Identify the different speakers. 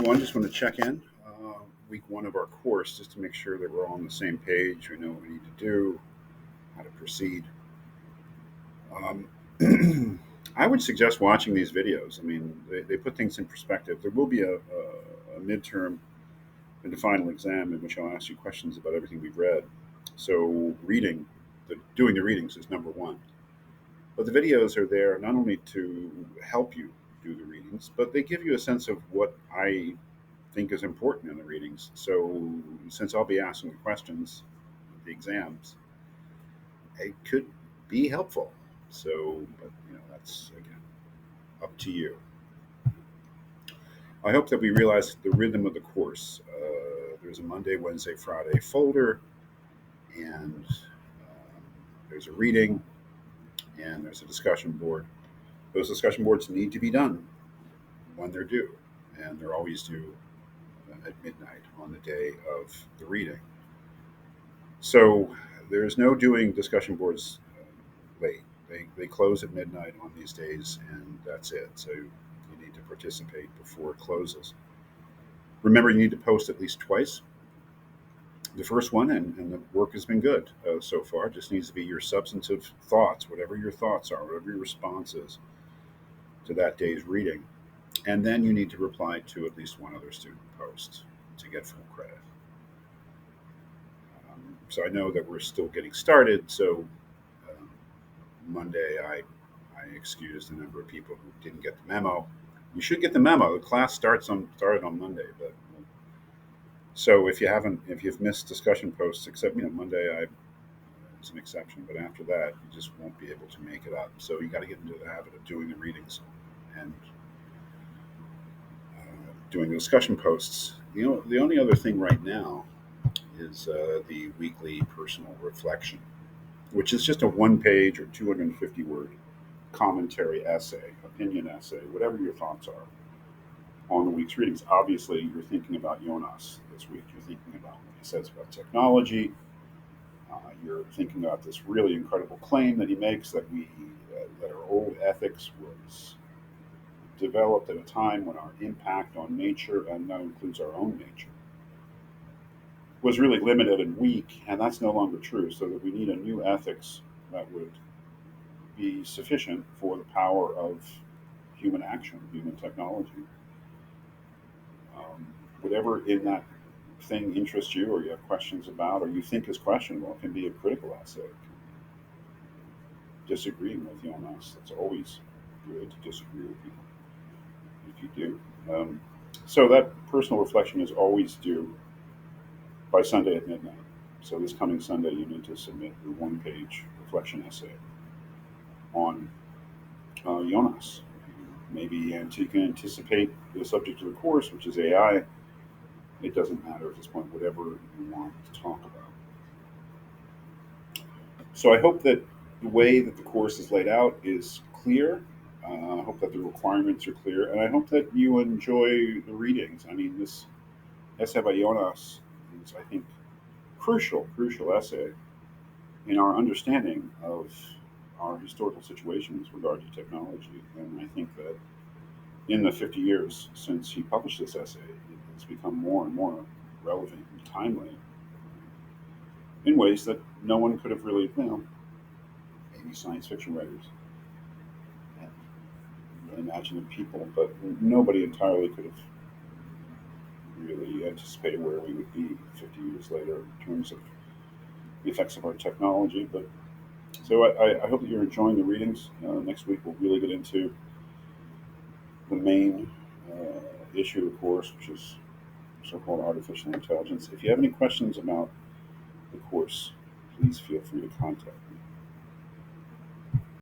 Speaker 1: everyone. Just want to check in. Week one of our course, just to make sure that we're all on the same page. We know what we need to do, how to proceed. I would suggest watching these videos. I mean, they put things in perspective. There will be a midterm and a final exam in which I'll ask you questions about everything we've read. So, doing the readings is number one. But the videos are there not only to help you do the readings, but they give you a sense of what I think is important in the readings. So, since I'll be asking the questions, the exams, it could be helpful. So, but that's again up to you. I hope that we realize the rhythm of the course. There's a Monday, Wednesday, Friday folder, and there's a reading, and there's a discussion board. Those discussion boards need to be done when they're due, and they're always due at midnight on the day of the reading. So there's no doing discussion boards late. They close at midnight on these days, and that's it. So you need to participate before it closes. Remember, you need to post at least twice. The first one, and the work has been good so far, just needs to be your substantive thoughts, whatever your thoughts are, whatever your response is to that day's reading. And then you need to reply to at least one other student post to get full credit. So I know that we're still getting started. So Monday, I excused a number of people who didn't get the memo. You should get the memo. The class started on Monday, but so if you've missed discussion posts, except Monday, it's an exception, but after that, you just won't be able to make it up. So you got to get into the habit of doing the readings and doing the discussion posts. The only other thing right now is the weekly personal reflection, which is just a 1 page or 250 word commentary essay, opinion essay, whatever your thoughts are on the week's readings. Obviously, you're thinking about Jonas this week. You're thinking about what he says about technology. You're thinking about this really incredible claim that he makes that that our old ethics was developed at a time when our impact on nature, and that includes our own nature, was really limited and weak, and that's no longer true. So that we need a new ethics that would be sufficient for the power of human action, human technology. Whatever in that thing interests you, or you have questions about, or you think is questionable, can be a critical essay. Disagreeing with Jonas, it's always good to disagree with people if you do. So that personal reflection is always due by Sunday at midnight. So this coming Sunday, you need to submit your 1 page reflection essay on Jonas. Maybe you can anticipate the subject of the course, which is AI. It doesn't matter at this point, whatever you want to talk about. So I hope that the way that the course is laid out is clear. I hope that the requirements are clear, and I hope that you enjoy the readings. I mean, this essay by Jonas is, I think, crucial essay in our understanding of our historical situation with regard to technology. And I think that in the 50 years since he published this essay, it has become more and more relevant and timely in ways that no one could have really, maybe science fiction writers and imaginative people, but nobody entirely could have really anticipated where we would be 50 years later in terms of the effects of our technology. But so I hope that you're enjoying the readings. Next week we'll really get into the main issue of the course, which is so-called artificial intelligence. If you have any questions about the course, please feel free to contact me.